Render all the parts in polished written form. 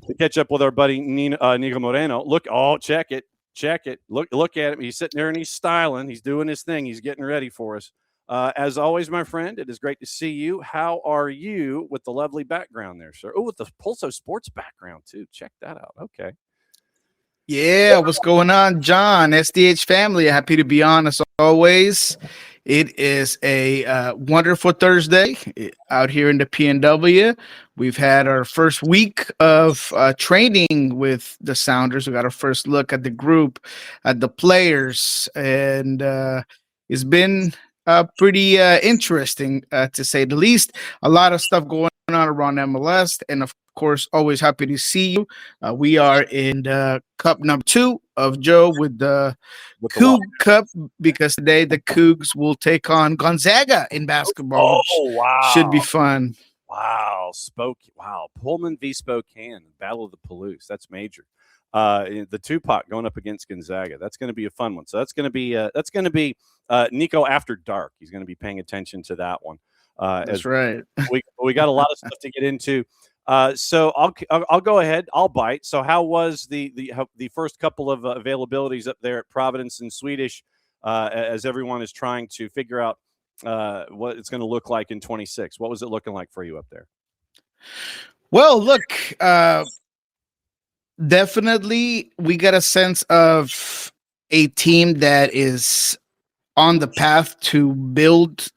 to catch up with our buddy Niko Moreno. Check it. Look at him. He's sitting there and he's styling. He's doing his thing. He's getting ready for us. As always, my friend, it is great to see you. How are you with the lovely background there, sir? Oh, with the Pulso Sports background too. Check that out. Okay. Yeah, what's going on, John? SDH family, happy to be on as always. It is a wonderful Thursday out here in the PNW. We've had our first week of training with the Sounders. We got our first look at the group, at the players, and it's been pretty interesting to say the least. A lot of stuff going on around MLS, and of course, always happy to see you. We are in the cup number 2 of Joe with the Coug Cup, because today the Cougs will take on Gonzaga in basketball, which should be fun. Wow, Pullman v. Spokane, Battle of the Palouse. That's major. The Tupac going up against Gonzaga. That's going to be a fun one. So that's going to be Niko after dark. He's going to be paying attention to that one. That's right. We got a lot of stuff to get into. So I'll go ahead. I'll bite. So how was the first couple of availabilities up there at Providence and Swedish, as everyone is trying to figure out what it's going to look like in 26? What was it looking like for you up there? Well, look, definitely we got a sense of a team that is on the path to build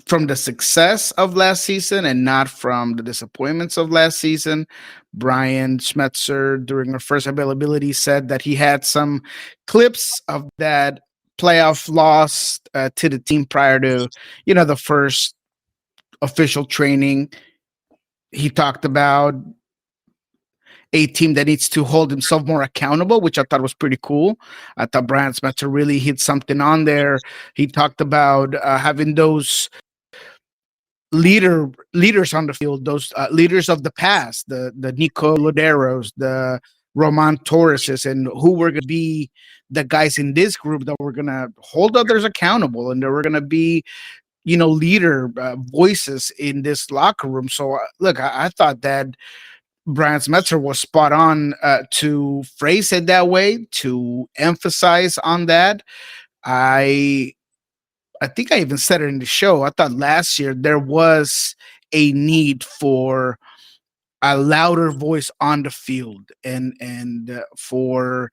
from the success of last season and not from the disappointments of last season. Brian Schmetzer, during our first availability, said that he had some clips of that playoff loss to the team prior to, the first official training. He talked about a team that needs to hold himself more accountable, which I thought was pretty cool. I thought Brian Schmetzer really hit something on there. He talked about having those leaders on the field, those leaders of the past, the Nico Loderos, the Roman Torreses, and who were going to be the guys in this group that were going to hold others accountable, and they were going to be, leader voices in this locker room. So, look, I thought that Brian Schmetzer was spot on to phrase it that way, to emphasize on that. I think I even said it in the show. I thought last year there was a need for a louder voice on the field, and for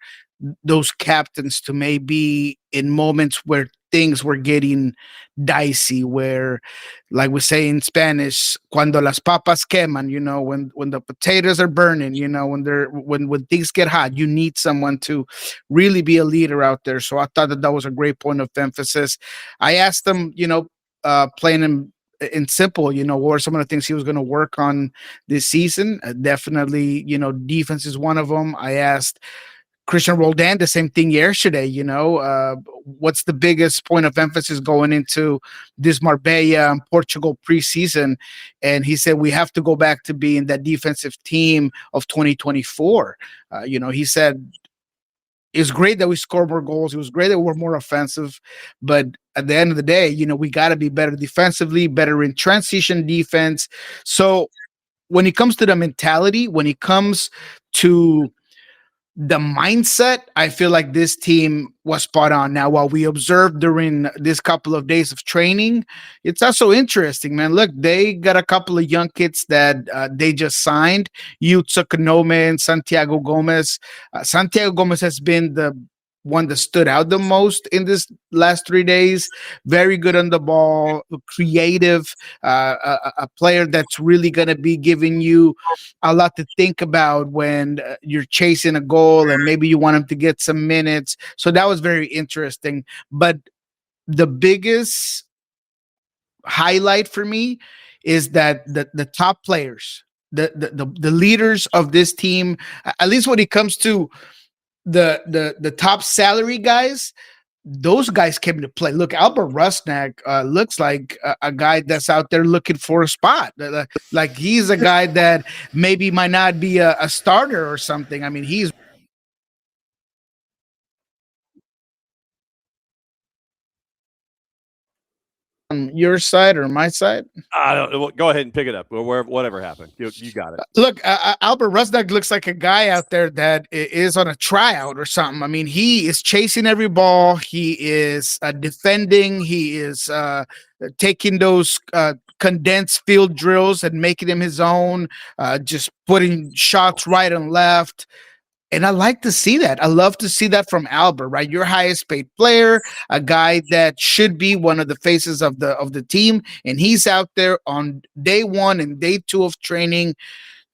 those captains to maybe in moments where things were getting dicey, where, like we say in Spanish, cuando las papas queman, when the potatoes are burning, when things get hot, you need someone to really be a leader out there. So I thought that was a great point of emphasis. I asked them, playing him in simple, what were some of the things he was going to work on this season? Definitely, defense is one of them. I asked Christian Roldan the same thing yesterday. What's the biggest point of emphasis going into this Marbella and Portugal preseason? And he said we have to go back to being that defensive team of 2024. He said it's great that we score more goals. It was great that we're more offensive, but at the end of the day, we got to be better defensively, better in transition defense. So when it comes to the mentality, when it comes to the mindset, I feel like this team was spot on. Now, while we observed during this couple of days of training, it's also interesting, man. Look, they got a couple of young kids that they just signed, Yutza Kanome and Santiago Gomez. Santiago Gomez has been the one that stood out the most in this last 3 days. Very good on the ball, creative, a player that's really going to be giving you a lot to think about when you're chasing a goal and maybe you want him to get some minutes. So that was very interesting. But the biggest highlight for me is that the top players, the leaders of this team, at least when it comes to the top salary guys, those guys came to play. Look, Albert Rusnak looks like a guy that's out there looking for a spot. Like he's a guy that maybe might not be a starter or something. I mean, he's on your side or my side? I don't know. Go ahead and pick it up. Whatever happened, you got it. Look, Albert Rusnak looks like a guy out there that is on a tryout or something. I mean, he is chasing every ball. He is defending. He is taking those condensed field drills and making them his own, just putting shots right and left. And I like to see that. I love to see that from Albert, right? Your highest paid player, a guy that should be one of the faces of the team, and he's out there on day one and day two of training,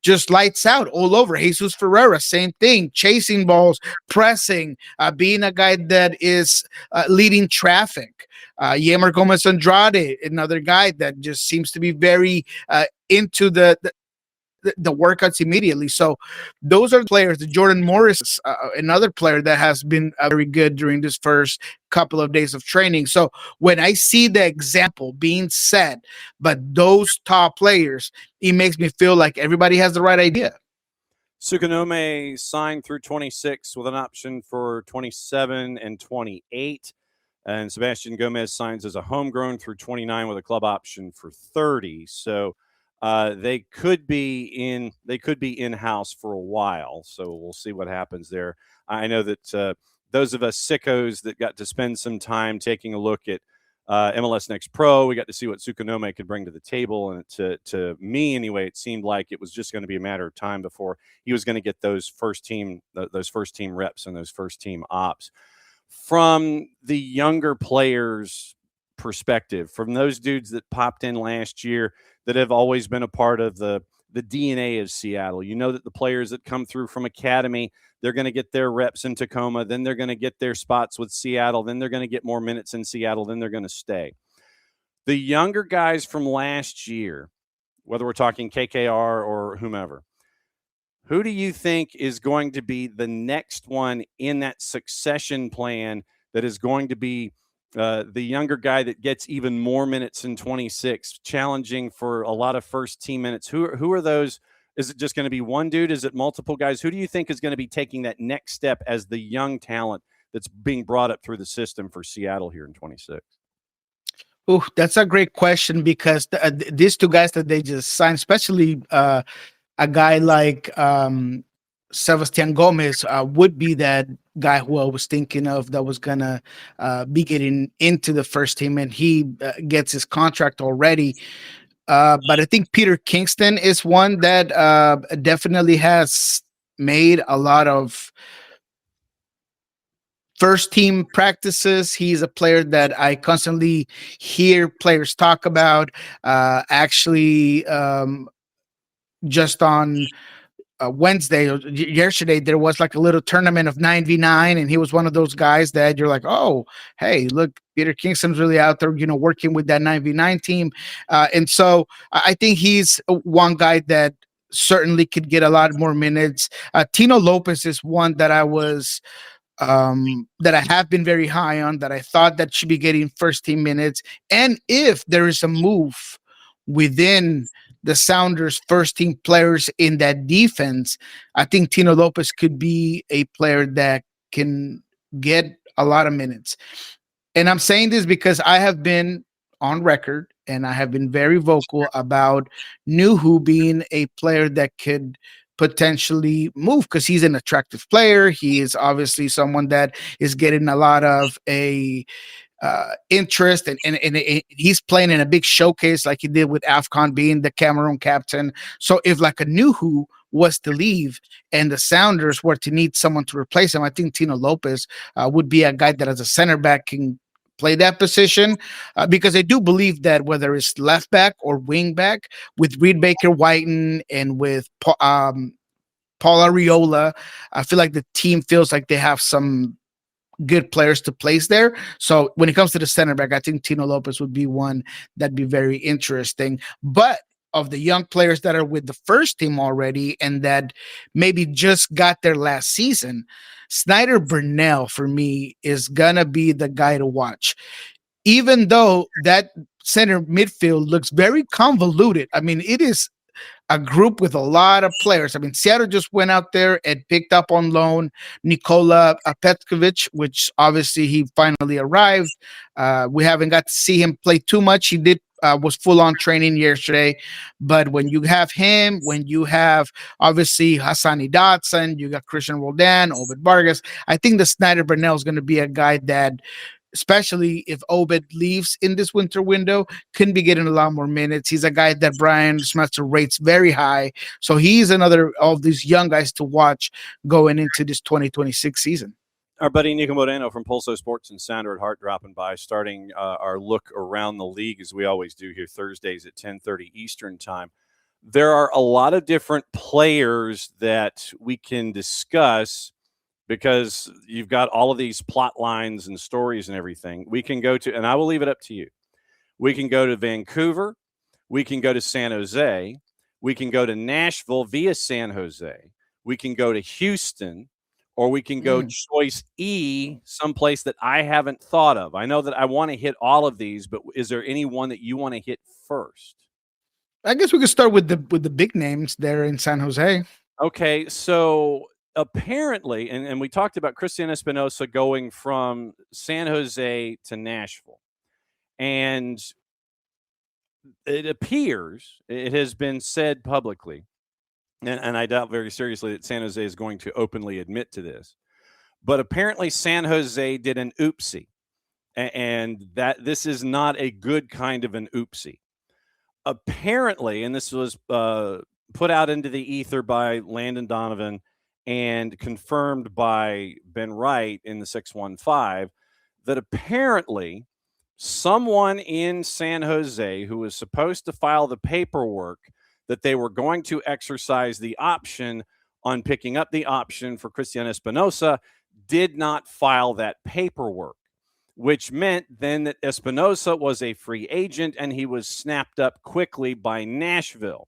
just lights out all over. Jesus Ferreira, same thing, chasing balls, pressing, being a guy that is leading traffic. Yemer Gomez Andrade, another guy that just seems to be very into the workouts immediately. So those are players. The Jordan Morris, another player that has been very good during this first couple of days of training. So when I see the example being set, but those top players, it makes me feel like everybody has the right idea. Sukunome signed through 26 with an option for 27 and 28. And Sebastian Gomez signs as a homegrown through 29 with a club option for 30. So they could be in-house for a while, so we'll see what happens there. I know that those of us sickos that got to spend some time taking a look at MLS Next Pro, we got to see what Sukunome could bring to the table, and to me anyway, it seemed like it was just going to be a matter of time before he was going to get those first team reps and those first team ops. From the younger players' perspective, from those dudes that popped in last year that have always been a part of the DNA of Seattle. You know that the players that come through from academy, they're going to get their reps in Tacoma, then they're going to get their spots with Seattle, then they're going to get more minutes in Seattle, then they're going to stay. The younger guys from last year, whether we're talking KKR or whomever, who do you think is going to be the next one in that succession plan that is going to be the younger guy that gets even more minutes in 26, challenging for a lot of first team minutes? Who are those? Is it just going to be one dude? Is it multiple guys? Who do you think is going to be taking that next step as the young talent that's being brought up through the system for Seattle here in 26? Oh, that's a great question, because these two guys that they just signed, especially a guy like Sebastian Gomez, would be that guy who I was thinking of that was going to be getting into the first team, and he gets his contract already. But I think Peter Kingston is one that definitely has made a lot of first team practices. He's a player that I constantly hear players talk about. Actually, just on Wednesday or yesterday, there was like a little tournament of 9v9, and he was one of those guys that you're like, oh, hey, look, Peter Kingston's really out there, working with that 9v9 team. And so I think he's one guy that certainly could get a lot more minutes. Tino Lopez is one that that I have been very high on, that I thought that should be getting first team minutes. And if there is a move within the Sounders first team players in that defense, I think Tino Lopez could be a player that can get a lot of minutes. And I'm saying this because I have been on record and I have been very vocal about Nuhu being a player that could potentially move, because he's an attractive player. He is obviously someone that is getting a lot of interest, and he's playing in a big showcase like he did with AFCON, being the Cameroon captain. So if like a Nuhu was to leave and the Sounders were to need someone to replace him, I think Tino Lopez would be a guy that as a center back can play that position, because I do believe that whether it's left back or wing back, with Reed Baker Whiten and with Paul Arriola, I feel like the team feels like they have some good players to place there. So when it comes to the center back, I think Tino Lopez would be one that'd be very interesting. But of the young players that are with the first team already and that maybe just got their last season, Snyder Burnell for me is gonna be the guy to watch. Even though that center midfield looks very convoluted. I mean, it is a group with a lot of players. I mean, Seattle just went out there and picked up on loan Nikola Petkovic, which obviously he finally arrived. We haven't got to see him play too much. He did was full on training yesterday, but when you have him, when you have obviously Hassani Dotson, you got Christian Roldan, Obed Vargas. I think the Snyder Burnell is going to be a guy that, especially if Obed leaves in this winter window, can be getting a lot more minutes. He's a guy that Brian Schmetzer rates very high. So he's another of these young guys to watch going into this 2026 season. Our buddy Niko Moreno from Pulso Sports and Sounder at Heart dropping by, starting our look around the league as we always do here Thursdays at 10:30 Eastern time. There are a lot of different players that we can discuss because you've got all of these plot lines and stories and everything. We can go to, and I will leave it up to you. We can go to Vancouver. We can go to San Jose. We can go to Nashville via San Jose. We can go to Houston, or we can go choice E, someplace that I haven't thought of. I know that I want to hit all of these, but is there any one that you want to hit first? I guess we could start with the big names there in San Jose. Okay, so apparently, and we talked about Cristian Espinosa going from San Jose to Nashville, and it appears, it has been said publicly, and I doubt very seriously that San Jose is going to openly admit to this, but apparently San Jose did an oopsie, and that this is not a good kind of an oopsie. Apparently, and this was put out into the ether by Landon Donovan and confirmed by Ben Wright in the 615, that apparently someone in San Jose who was supposed to file the paperwork that they were going to exercise the option on picking up the option for Cristian Espinosa did not file that paperwork, which meant then that Espinosa was a free agent and he was snapped up quickly by Nashville.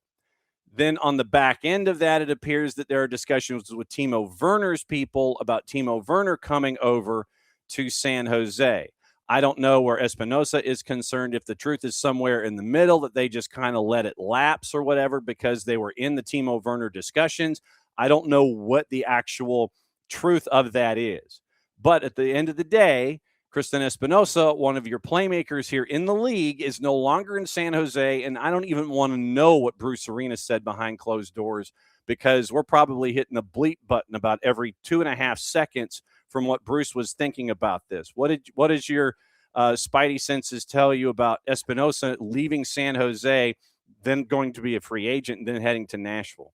Then on the back end of that, it appears that there are discussions with Timo Werner's people about Timo Werner coming over to San Jose. I don't know where Espinosa is concerned, if the truth is somewhere in the middle, that they just kind of let it lapse or whatever because they were in the Timo Werner discussions. I don't know what the actual truth of that is. But at the end of the day, Cristian Espinosa, one of your playmakers here in the league, is no longer in San Jose, and I don't even want to know what Bruce Arena said behind closed doors because we're probably hitting the bleep button about every 2.5 seconds from what Bruce was thinking about this. What does your spidey senses tell you about Espinosa leaving San Jose, then going to be a free agent, and then heading to Nashville?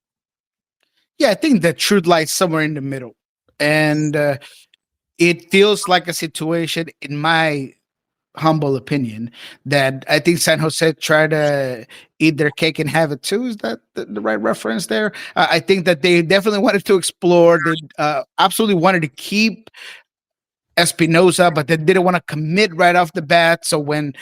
Yeah, I think the truth lies somewhere in the middle, and it feels like a situation, in my humble opinion, that I think San Jose tried to eat their cake and have it too. Is that the right reference there? I think that they definitely wanted to explore. They absolutely wanted to keep Espinosa, but they didn't want to commit right off the bat. So when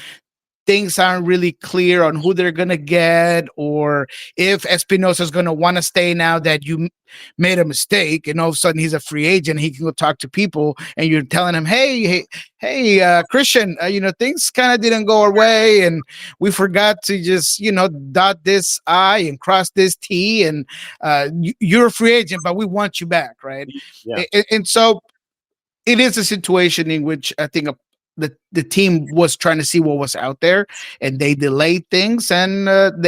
things aren't really clear on who they're going to get, or if Espinosa is going to want to stay now that you made a mistake and all of a sudden he's a free agent, he can go talk to people and you're telling him, hey, Christian, things kind of didn't go our way and we forgot to just, dot this I and cross this T, and you're a free agent, but we want you back, right? Yeah. And so it is a situation in which I think the team was trying to see what was out there, and they delayed things, and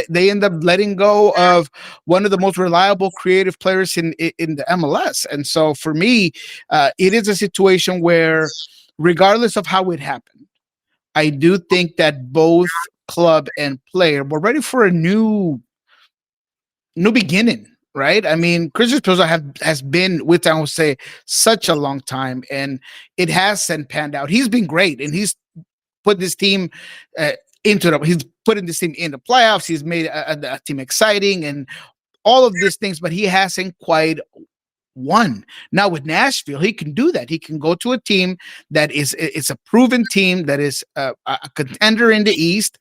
they end up letting go of one of the most reliable creative players in the MLS. And so for me, it is a situation where, regardless of how it happened, I do think that both club and player were ready for a new beginning. Right? I mean, Christian Pulso has been with San Jose such a long time, and it hasn't panned out. He's been great, and he's put this team he's putting this team in the playoffs. He's made a team exciting and all of these things, but he hasn't quite won. Now with Nashville, he can do that. He can go to a team that it's a proven team that is a contender in the East,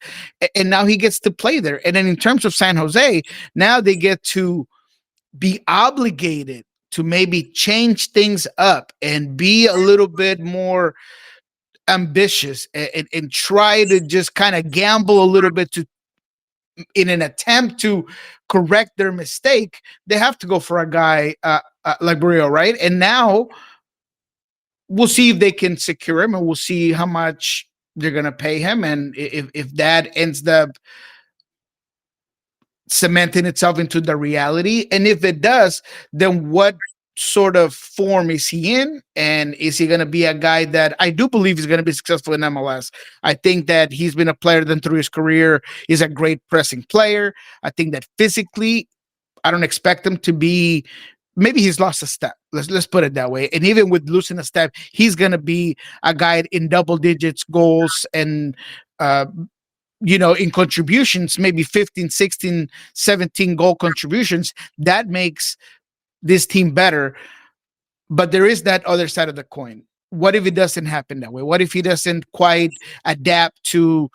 and now he gets to play there. And then in terms of San Jose, now they get to be obligated to maybe change things up and be a little bit more ambitious and try to just kind of gamble a little bit to in an attempt to correct their mistake, they have to go for a guy like Barrio, right? And now we'll see if they can secure him, and we'll see how much they're going to pay him, and if that ends up cementing itself into the reality. And if it does, then what sort of form is he in? And is he going to be a guy that I do believe is going to be successful in MLS? I think that he's been a player that through his career is a great pressing player. I think that physically, I don't expect him to be. Maybe he's lost a step. Let's put it that way. And even with losing a step, he's going to be a guy in double digits goals and in contributions, maybe 15, 16, 17 goal contributions. That makes this team better. But there is that other side of the coin. What if it doesn't happen that way? What if he doesn't quite adapt to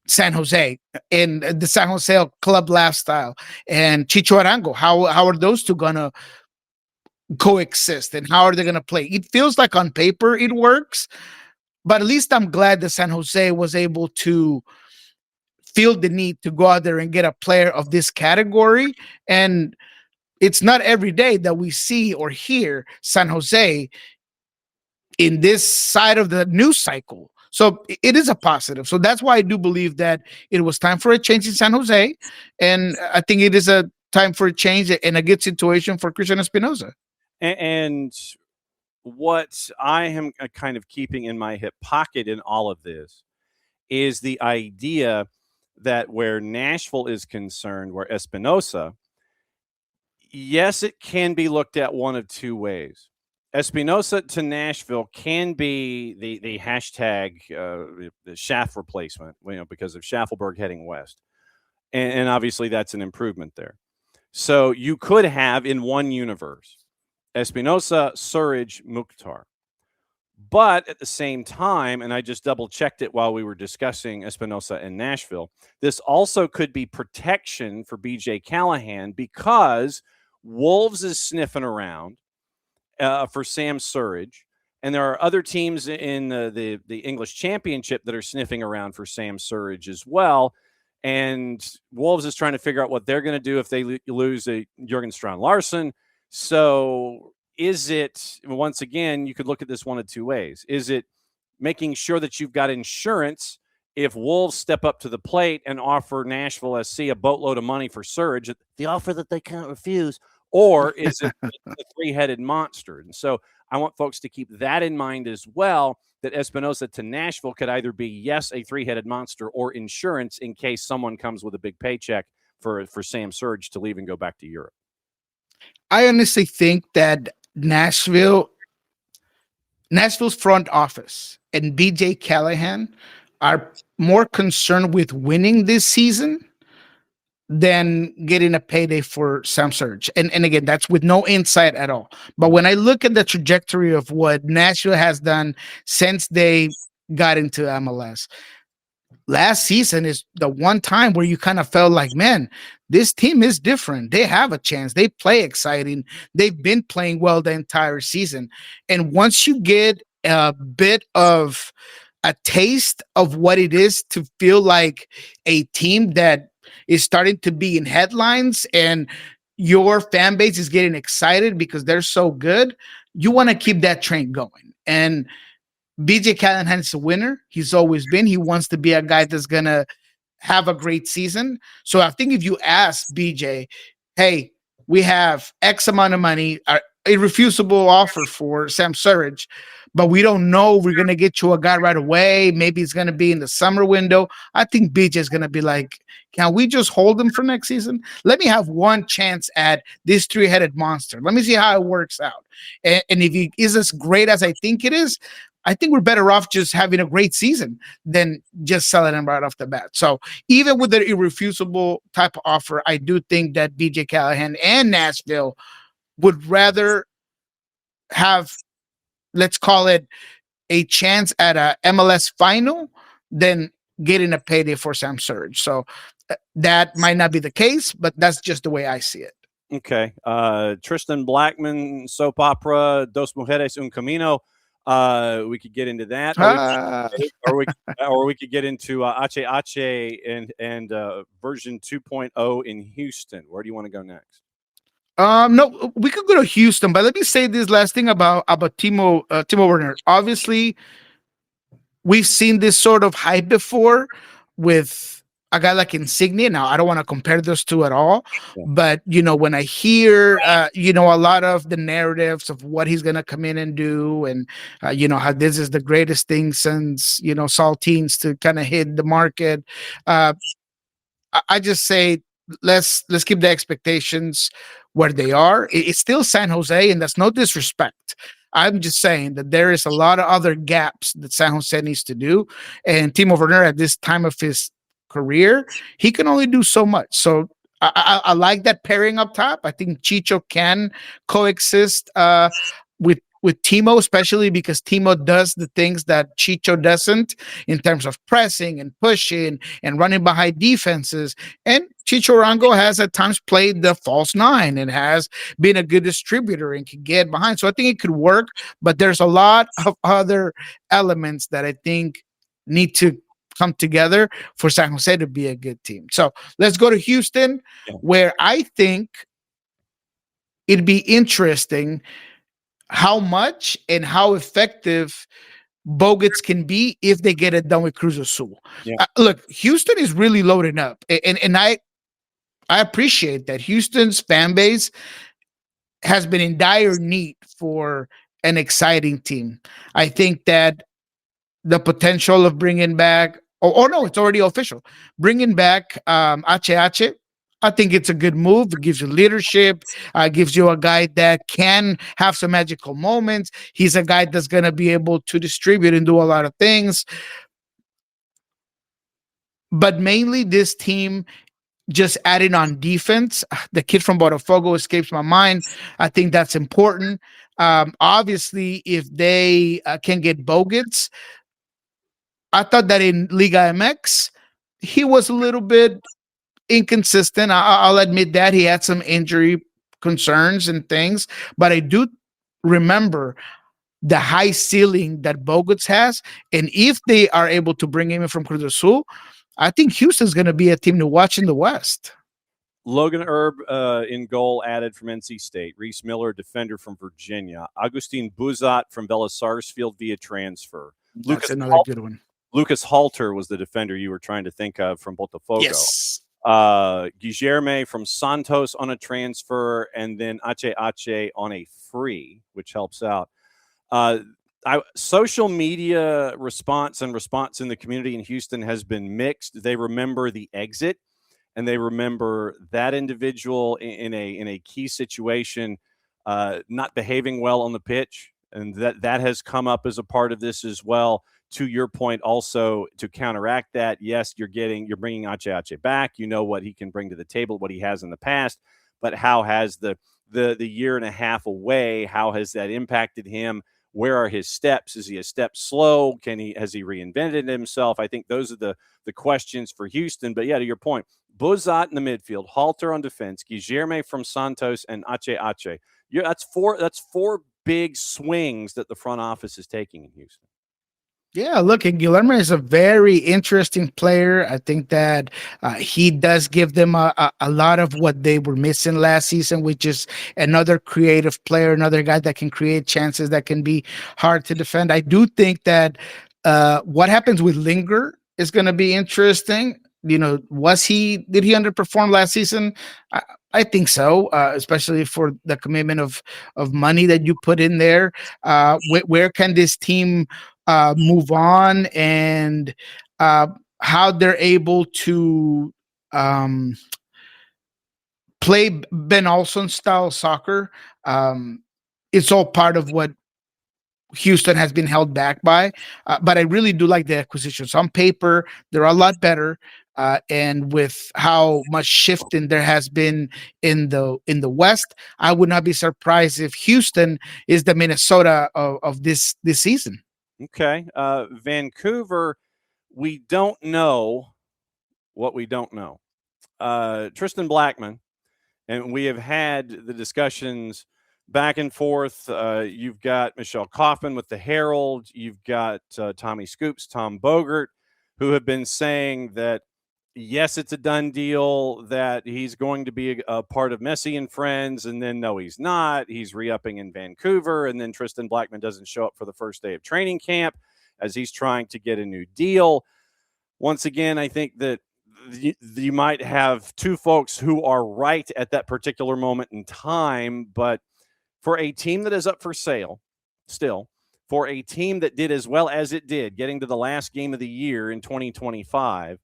San Jose and the San Jose club lifestyle and Chicho Arango? How are those two going to coexist, and how are they going to play? It feels like on paper it works, but at least I'm glad that San Jose was able to feel the need to go out there and get a player of this category. And it's not every day that we see or hear San Jose in this side of the news cycle. So it is a positive. So that's why I do believe that it was time for a change in San Jose. And I think it is a time for a change and a good situation for Cristian Espinoza. And what I am kind of keeping in my hip pocket in all of this is the idea that where Nashville is concerned, where Espinoza, yes, it can be looked at one of two ways. Espinoza to Nashville can be the hashtag the Schaff replacement, because of Schaffelberg heading west. And obviously that's an improvement there. So you could have in one universe Espinoza, Surridge, Mukhtar. But at the same time, and I just double checked it while we were discussing Espinoza and Nashville, this also could be protection for BJ Callahan because Wolves is sniffing around for Sam Surridge. And there are other teams in the English Championship that are sniffing around for Sam Surridge as well. And Wolves is trying to figure out what they're going to do if they lose a Jurgen Strand-Larsen. So is it, once again, you could look at this one of two ways. Is it making sure that you've got insurance if Wolves step up to the plate and offer Nashville SC a boatload of money for Surridge, the offer that they can't refuse? Or is it a three-headed monster? And so I want folks to keep that in mind as well, that Espinoza to Nashville could either be, yes, a three-headed monster or insurance in case someone comes with a big paycheck for Sam Surridge to leave and go back to Europe. I honestly think that Nashville's front office and BJ Callahan are more concerned with winning this season than getting a payday for Sam Surridge. And again, that's with no insight at all. But when I look at the trajectory of what Nashville has done since they got into MLS, last season is the one time where you kind of felt like, man, this team is different. They have a chance. They play exciting. They've been playing well the entire season. And once you get a bit of a taste of what it is to feel like a team that is starting to be in headlines and your fan base is getting excited because they're so good, you want to keep that train going. And BJ Callahan is a winner. He's always been. He wants to be a guy that's going to have a great season. So I think if you ask BJ, hey, we have X amount of money, a irrefusable offer for Sam Surridge, but we don't know we're going to get you a guy right away. Maybe it's going to be in the summer window. I think BJ is going to be like, can we just hold him for next season? Let me have one chance at this three-headed monster. Let me see how it works out. And if he is as great as I think it is, I think we're better off just having a great season than just selling him right off the bat. So even with the irrefusable type of offer, I do think that BJ Callahan and Nashville would rather have, let's call it, a chance at a MLS final than getting a payday for Sam Surridge. So that might not be the case, but that's just the way I see it. Okay. Tristan Blackman, soap opera, Dos Mujeres, Un Camino. We could get into that, Ah. or we could get into Ache Ache and version 2.0 in Houston. Where do you want to go next? No, we could go to Houston, but let me say this last thing about Timo Werner. Obviously, we've seen this sort of hype before with a guy like Insignia. Now, I don't want to compare those two at all, Yeah. but when I hear a lot of the narratives of what he's going to come in and do, and how this is the greatest thing since saltines to kind of hit the market. I just say let's keep the expectations where they are. It's still San Jose, and that's no disrespect. I'm just saying that there is a lot of other gaps that San Jose needs to do, and Timo Werner at this time of his career, he can only do so much. So I like that pairing up top. I think Chicho can coexist with Timo, especially because Timo does the things that Chicho doesn't in terms of pressing and pushing and running behind defenses. And Chicho Rango has at times played the false nine and has been a good distributor and can get behind. So I think it could work, but there's a lot of other elements that I think need to come together for San Jose to be a good team. So let's go to Houston, where I think it'd be interesting how much and how effective Bogut's can be if they get it done with Cruz Azul. Yeah. Look, Houston is really loading up, and I appreciate that Houston's fan base has been in dire need for an exciting team. I think that the potential of bringing back, oh no, it's already official, bringing back Ache. I think it's a good move. It gives you leadership, gives you a guy that can have some magical moments. He's a guy that's going to be able to distribute and do a lot of things. But mainly this team just adding on defense. The kid from Botafogo escapes my mind. I think that's important. Obviously, if they can get Boguts, I thought that in Liga MX, he was a little bit inconsistent. I'll admit that he had some injury concerns and things, but I do remember the high ceiling that Boguts has. And if they are able to bring him in from Cruz Azul, I think Houston's going to be a team to watch in the West. Logan Erb in goal, added from NC State. Reese Miller, defender from Virginia. Agustin Buzat from Sarsfield via transfer. That's another good one. Lucas Halter was the defender you were trying to think of from Botafogo. Yes. Guilherme from Santos on a transfer, and then Ache Ache on a free, which helps out. Social media response in the community in Houston has been mixed. They remember the exit, and they remember that individual in a key situation not behaving well on the pitch, and that has come up as a part of this as well. To your point, also to counteract that, yes, you're bringing Ache Ache back. You know what he can bring to the table, what he has in the past, but how has the year and a half away, how has that impacted him? Where are his steps? Is he a step slow? Has he reinvented himself? I think those are the questions for Houston. But yeah, to your point, Buzat in the midfield, Halter on defense, Guilherme from Santos, and Ache Ache. That's four big swings that the front office is taking in Houston. Yeah, look, and Guillermo is a very interesting player. I think that he does give them a lot of what they were missing last season, which is another creative player, another guy that can create chances that can be hard to defend. I do think that what happens with Linger is going to be interesting. Did he underperform last season? I think so, especially for the commitment of money that you put in there. Where can this team move on, and how they're able to play Ben Olsen style soccer? It's all part of what Houston has been held back by, but I really do like the acquisitions. On paper, they're a lot better, and with how much shifting there has been in the West, I would not be surprised if Houston is the Minnesota of this season. Okay, Vancouver, we don't know what we don't know. Tristan Blackman, and we have had the discussions back and forth. You've got Michelle Kaufman with the Herald. You've got Tommy Scoops, Tom Bogert, who have been saying that, yes, it's a done deal, that he's going to be a part of Messi and Friends, and then no, he's not. He's re-upping in Vancouver, and then Tristan Blackman doesn't show up for the first day of training camp as he's trying to get a new deal. Once again, I think that you might have two folks who are right at that particular moment in time, but for a team that is up for sale still, for a team that did as well as it did, getting to the last game of the year in 2025,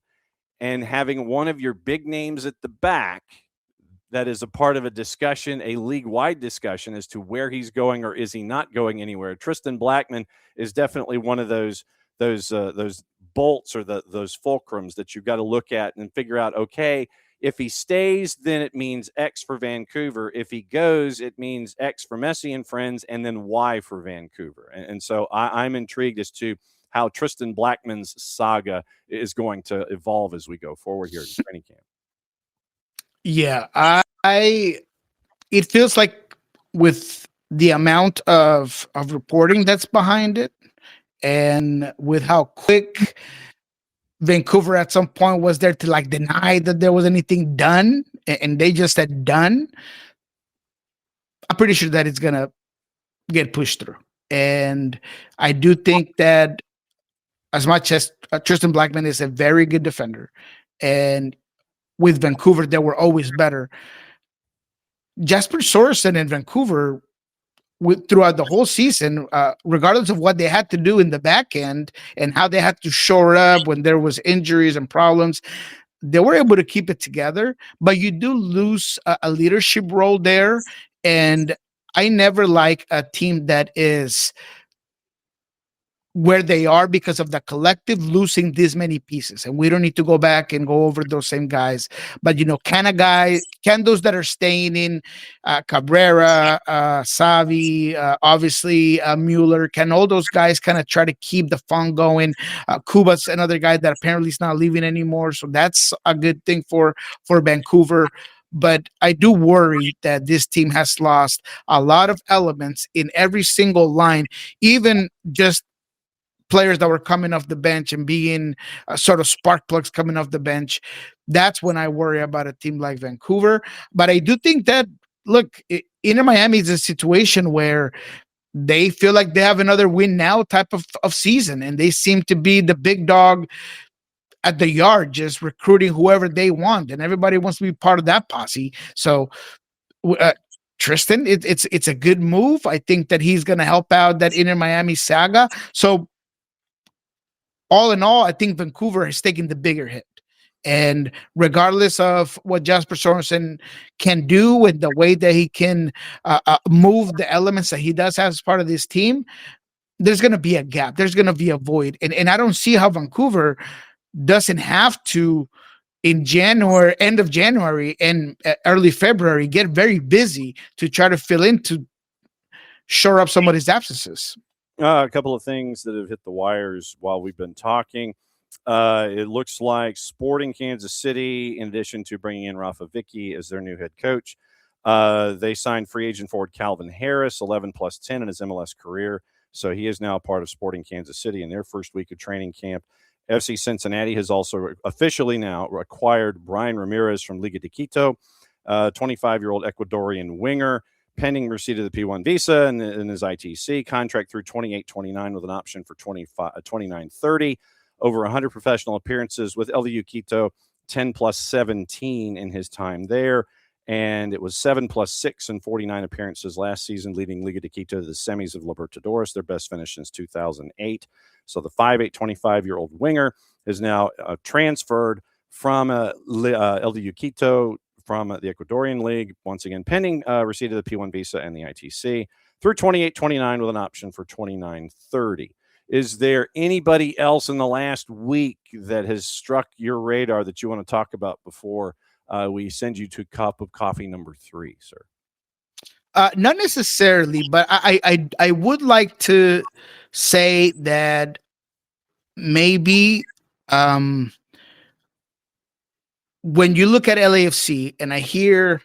and having one of your big names at the back that is a part of a discussion, a league-wide discussion as to where he's going or is he not going anywhere. Tristan Blackman is definitely one of those bolts or those fulcrums that you've got to look at and figure out, okay, if he stays, then it means X for Vancouver. If he goes, it means X for Messi and Friends, and then Y for Vancouver. And so I'm intrigued as to how Tristan Blackman's saga is going to evolve as we go forward here in training camp. Yeah, it feels like with the amount of reporting that's behind it, and with how quick Vancouver at some point was there to like deny that there was anything done, and they just said done. I'm pretty sure that it's gonna get pushed through, and I do think that as much as Tristan Blackman is a very good defender, and with Vancouver they were always better. Jasper Sorensen in Vancouver throughout the whole season, regardless of what they had to do in the back end and how they had to shore up when there was injuries and problems, they were able to keep it together. But you do lose a leadership role there, and I never like a team that is where they are because of the collective losing this many pieces. And we don't need to go back and go over those same guys. But, can those that are staying in, Cabrera, Savi, obviously Mueller, can all those guys kind of try to keep the fun going? Kuba's another guy that apparently is not leaving anymore. So that's a good thing for Vancouver. But I do worry that this team has lost a lot of elements in every single line, even just players that were coming off the bench and being sort of spark plugs coming off the bench. That's when I worry about a team like Vancouver. But I do think that, look, Inter Miami is a situation where they feel like they have another win now type of season, and they seem to be the big dog at the yard, just recruiting whoever they want, and everybody wants to be part of that posse. So Tristan, it's a good move. I think that he's going to help out that Inter Miami saga. So all in all, I think Vancouver has taken the bigger hit. And regardless of what Jasper Sorensen can do and the way that he can move the elements that he does have as part of this team, there's going to be a gap. There's going to be a void. And I don't see how Vancouver doesn't have to, in January, end of January and early February, get very busy to try to fill in, to shore up some of his absences. A couple of things that have hit the wires while we've been talking. It looks like Sporting Kansas City, in addition to bringing in Rafa Vicky as their new head coach, they signed free agent forward Calvin Harris, 11 plus 10 in his MLS career. So he is now a part of Sporting Kansas City in their first week of training camp. FC Cincinnati has also officially now acquired Brian Ramirez from Liga de Quito, 25-year-old Ecuadorian winger, pending receipt of the P1 visa and his ITC contract through 28-29 with an option for 29-30. Over 100 professional appearances with LDU Quito, 10 plus 17 in his time there. And it was 7 plus 6 and 49 appearances last season, leading Liga de Quito to the semis of Libertadores, their best finish since 2008. So the 5'8", 25-year-old winger is now transferred from LDU Quito from the Ecuadorian League, once again pending receipt of the P1 visa and the ITC, through 28-29 with an option for 29-30. Is there anybody else in the last week that has struck your radar that you want to talk about before we send you to cup of coffee number 3, sir? Not necessarily, but I would like to say that maybe when you look at LAFC and I hear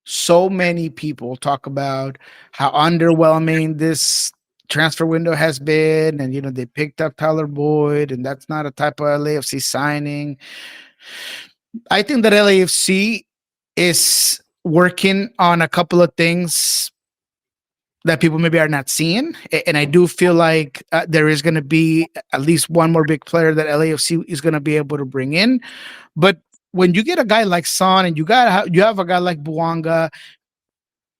so many people talk about how underwhelming this transfer window has been, and they picked up Tyler Boyd, and that's not a type of LAFC signing. I think that LAFC is working on a couple of things that people maybe are not seeing. And I do feel like there is going to be at least one more big player that LAFC is going to be able to bring in. But when you get a guy like Son and you have a guy like Buanga,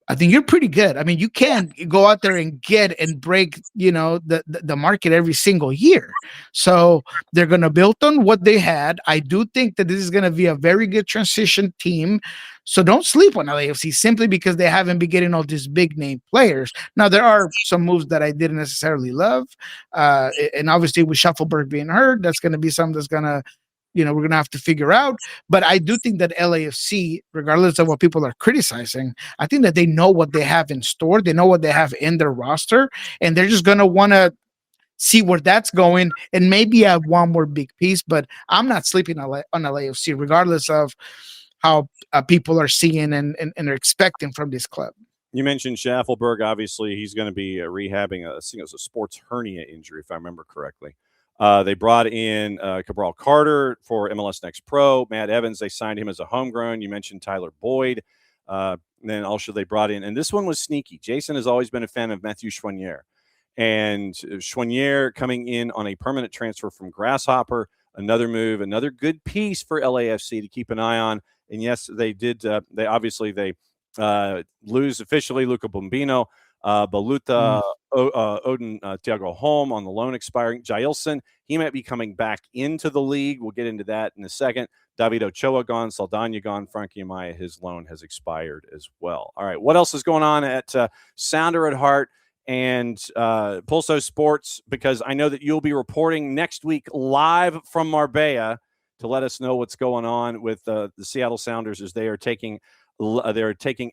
I think you're pretty good. I mean, you can't go out there and get and break, the market every single year. So they're going to build on what they had. I do think that this is going to be a very good transition team. So don't sleep on LAFC simply because they haven't been getting all these big name players. Now, there are some moves that I didn't necessarily love. And obviously with Shuffleberg being hurt, that's going to be something that's going to, we're going to have to figure out. But I do think that LAFC, regardless of what people are criticizing, I think that they know what they have in store. They know what they have in their roster, and they're just going to want to see where that's going and maybe have one more big piece. But I'm not sleeping on LAFC, regardless of how people are seeing and are expecting from this club. You mentioned Schaffelberg. Obviously, he's going to be rehabbing I think it was a sports hernia injury, if I remember correctly. They brought in Cabral Carter for MLS Next Pro. Matt Evans, they signed him as a homegrown. You mentioned Tyler Boyd. Then also they brought in, and this one was sneaky. Jason has always been a fan of Mathieu Choinière. And Choinière coming in on a permanent transfer from Grasshopper. Another move, another good piece for LAFC to keep an eye on. And yes, they did. They lose officially Luca Bombino. Baluta, Odin Thiago Holm on the loan expiring. Jailson, he might be coming back into the league. We'll get into that in a second. David Ochoa gone, Saldana gone, Frankie Amaya, his loan has expired as well. All right, what else is going on at Sounder at Heart and Pulso Sports? Because I know that you'll be reporting next week live from Marbella to let us know what's going on with the Seattle Sounders as they're taking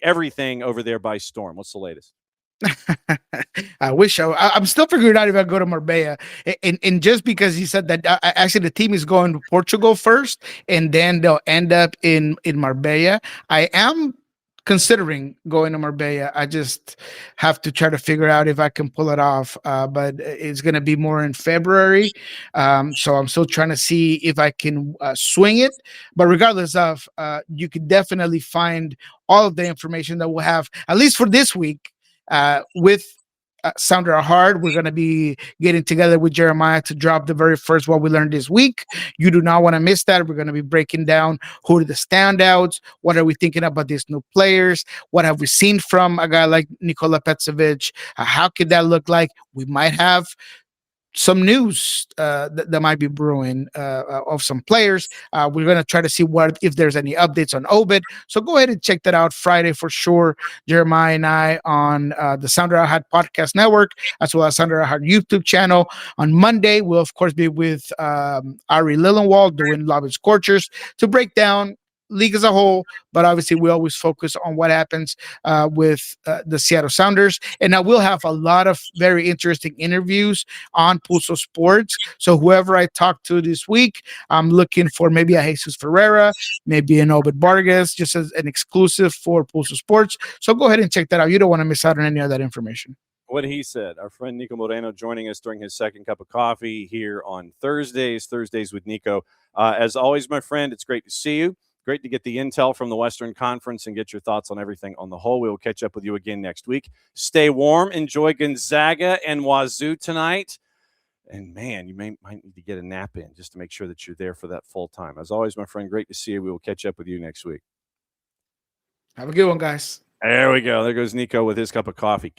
everything over there by storm. What's the latest? I wish I'm still figuring out if I go to Marbella, and just because he said that actually the team is going to Portugal first, and then they'll end up in Marbella. I am considering going to Marbella. I just have to try to figure out if I can pull it off. But it's going to be more in February, so I'm still trying to see if I can swing it. But regardless of, you can definitely find all of the information that we'll have at least for this week. With Sounder Hard, we're going to be getting together with Jeremiah to drop the very first what we learned this week. You do not want to miss that. We're going to be breaking down who are the standouts, what are we thinking about these new players, what have we seen from a guy like Nikola Petsovic, how could that look like? We might have some news that might be brewing of some players. We're going to try to see if there's any updates on Obed. So go ahead and check that out Friday for sure. Jeremiah and I on the Sounder Ahad Podcast Network, as well as Sounder Ahad YouTube channel. On Monday, we'll, of course, be with Ari Lillenwald doing Lobby Scorchers to break down league as a whole, but obviously we always focus on what happens with the Seattle Sounders. And now we'll have a lot of very interesting interviews on Pulso Sports. So whoever I talk to this week, I'm looking for maybe a Jesus Ferreira, maybe an Obed Vargas, just as an exclusive for Pulso Sports. So go ahead and check that out. You don't want to miss out on any of that information. What he said. Our friend Niko Moreno joining us during his second cup of coffee here on Thursdays with Niko. As always, my friend, it's great to see you. Great to get the intel from the Western Conference and get your thoughts on everything on the whole. We will catch up with you again next week. Stay warm. Enjoy Gonzaga and Wazoo tonight. And, man, you might need to get a nap in just to make sure that you're there for that full time. As always, my friend, great to see you. We will catch up with you next week. Have a good one, guys. There we go. There goes Niko with his cup of coffee.